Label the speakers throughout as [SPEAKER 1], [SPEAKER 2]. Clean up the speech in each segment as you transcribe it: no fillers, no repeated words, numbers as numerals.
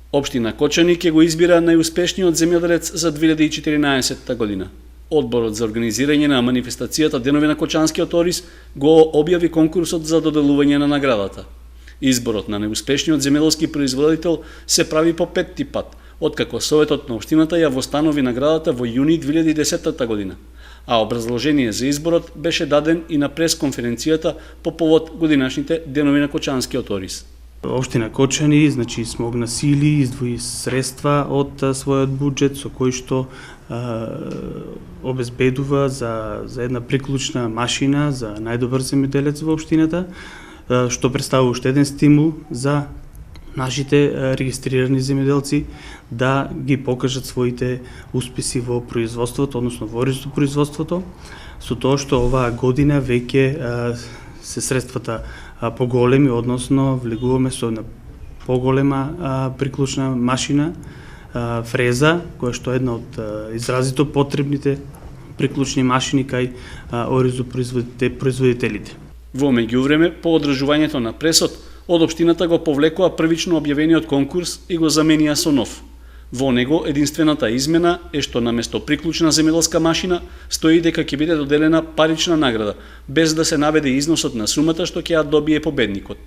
[SPEAKER 1] Општина Кочани ќе го избира најуспешниот земјоделец за 2014 година. Одборот за организирање на манифестацијата Денови на Кочанскиот ориз го објави конкурсот за доделување на наградата. Изборот на најуспешниот земјоделски производител се прави по петти пат, откако Советот на општината ја востанови наградата во јуни 2010 година, а образложение за изборот беше даден и на пресконференцијата по повод годинашните Денови на Кочанскиот ориз.
[SPEAKER 2] Општина Кочани, смогна сили, издвои средства од својот буџет со кој што обезбедува за една приклучна машина за најдобар земјоделец во општината, што представува уште еден стимул за нашите регистрирани земјоделци да ги покажат своите успеси во производството, односно во оризопроизводството, со тоа што оваа година веќе се средствата поголеми, односно влегуваме со една поголема приклучна машина, фреза, која што е една од изразито потребните приклучни машини кај оризопроизводителите.
[SPEAKER 1] Во меѓувреме, по одржувањето на пресот, од општината го повлекоа првично објавениот конкурс и го заменија со нов. Во него единствената измена е што наместо приклучна земјоделска машина стои дека ќе биде доделена парична награда, без да се наведе износот на сумата што ќе ја добие победникот.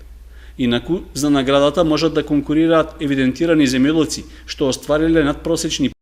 [SPEAKER 1] Инаку, за наградата можат да конкурираат евидентирани земјоделци што оствариле надпросечни